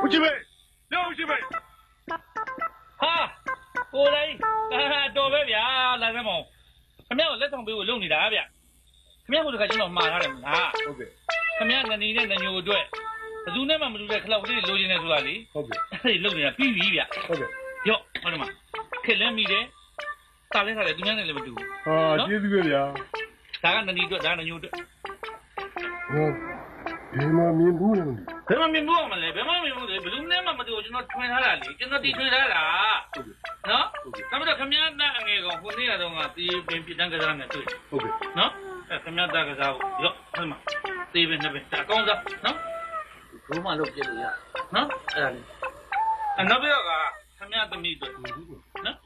ဦးကြီးပဲလောဦးကြီးပဲဟာကိုလေးတော်ပဲဗျာလာစမ်းမောင်ခင်ဗျားကိုလက်ဆောင်ပေးဖို့လုပ်နေတာဗျခင်ဗျားကိုတခါကျွန်တော်မှားထားတယ်မလားဟုတ်ကဲ့ခင်ဗျားနနီနဲ့နညိုအတွက်ဘယ်သူနဲ့မှမတူတဲ့ခလောက်လေးလိုချင်နေဆိုတာလေဟုတ်ကဲ့အဲ့ဒီလုပ်နေတာပြီးပြီဗျဟုတ်ကဲ့ရော့ဟောဒီမှာခက်လဲမိတယ်တားလဲထားတယ်သူများနဲ့လည်းမတူဘူးဟာကျေးဇူးပဲဗျာဒါကနနီအတွက်ဒါကနညိုအတွက်ဟောဒီမှာမြင်ဘူးလားဘယ်မှာမြင်ဘူးအောင်မလဲဘယ်မှာမြင်ဘူးလဲဘလူးနဲ့မှမတူဘူးကျွန်တော်ထွင်ထားတာလေကျွန်တော်တီထွင်ထားတာနော်ဒါပေမဲ့ခင်ဗျားနဲ့အငယ်ကောင်ခုနေ့ကတော့တီးပင်ပြတန်းကစားနဲ့တွေ့ဟုတ်ကဲ့နော်အဲ့ခင်ဗျားတက်ကစားဖို့ရော့ဟဲ့မှာတီးပင်နဲ့ပင်ဒါအကောင်းစားနော်ဘုံမလုပ်ပြလို့ရနော်အဲ့ဒါလေးနောက်ပြီးတော့ခင်ဗျားသမီးတို့နော်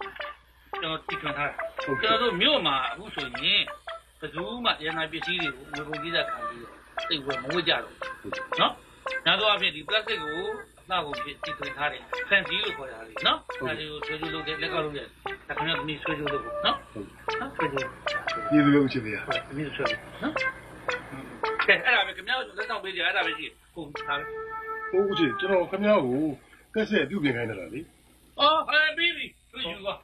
ကျွန်တော်တီထွင်ထားတာကျွန်တော်တို့မြို့မှာအခုဆိုရင်ဘယ်သူမှရန်နာပစ္စည်းတွေကိုငွေကုန်ကြီးစားခံပြီးသိဝယ်မဝတ်ကြတော့နော်ညာတော့အဖြစ်ဒီ plastic ကိုအလှကိုဖြစ်တီထွင်ထားတယ် fancy လို့ခေါ်တာလေနော်ဒါလေးကိုဆွေးကြိုးလုပ်တယ်လက်ကောက်လုပ်တယ်ဒါခင်ဗျားသမီးဆွေးကြိုးလုပ်ဖို့နော်နော်ဆွေးကြိုးကျေးဇူးပဲဦးကြီးဗျာသမီးဆွေးနော်ကဲအဲ့ဒါပဲခင်ဗျားလက်ဆောင်ပေးကြအဲ့ဒါပဲရှိဟုတ်ဒါပဲဟုတ်ဦးကြီးကျွန်တော်ခင်ဗျားကိုကက်ဆက်ပြုတ်ပြင်ခိုင်းတာလေအော်ဟဲ့ပြီးပြီသူယူပါ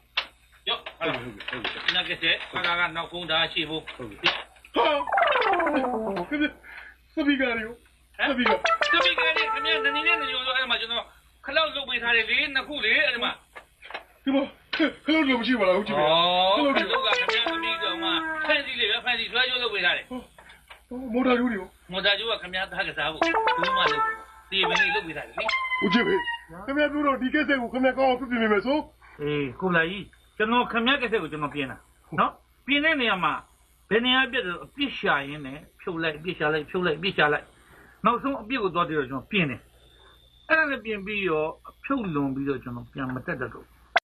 ရော့ဟုတ်ကဲ့နားကတဲ့ခါကနောက်ကုန်းတာရှိဖို့ဟုတ်ကဲ့ဟာစပီကာရီစပီကာလေးခင်ဗျားနနီနဲ့နညိုဆိုအဲ့မှာကျွန်တော်ခလောက်လုပ်ပေးထားတယ်လေနှစ်ခုလေအဲ့မှာဒီမှာခလောက်လို့မရှိပါလားဟုတ်ကြီးဗျာခလောက်ကခင်ဗျားသမီးကောင်မှဖန်စီလေးပဲဖန်စီဆွဲကြိုးလုပ်ပေးထားတယ်မော်တာကျိုးတွေမော်တာကျိုးကခင်ဗျားသားကစားဖို့ဘူးမှလုပ်ဒီပင်လေးလုပ်ပေးထားတယ်လေဦးကြီးပဲခင်ဗျားပြောတော့ဒီကက်ဆက်ကိုခင်ဗျားကောင်းအောင်ပြုပြင်မယ်ဆိုအေးကိုလာကြီးကျွန်တော်ခင်ဗျားကက်ဆက်ကိုကျွန်တော်ပြင်တာနော်ပြင်တဲ့နေရာမှာဘယ်နေရာပြတ်တော့အပြစ်ရှာရင်းနဲ့ဖြုတ်လိုက်အပြစ်ရှာလိုက်ဖြုတ်လိုက်အပြစ်ရှာလိုက်နောက်ဆုံးအပြစ်ကိုသွားပြီးတော့ကျွန်တော်ပြင်တယ်အဲ့ဒါနဲ့ပြင်ပြီးတော့ဖြုတ်လွန်ပြီးတော့ကျွန်တော်ပြန်မတက်တတ်တော့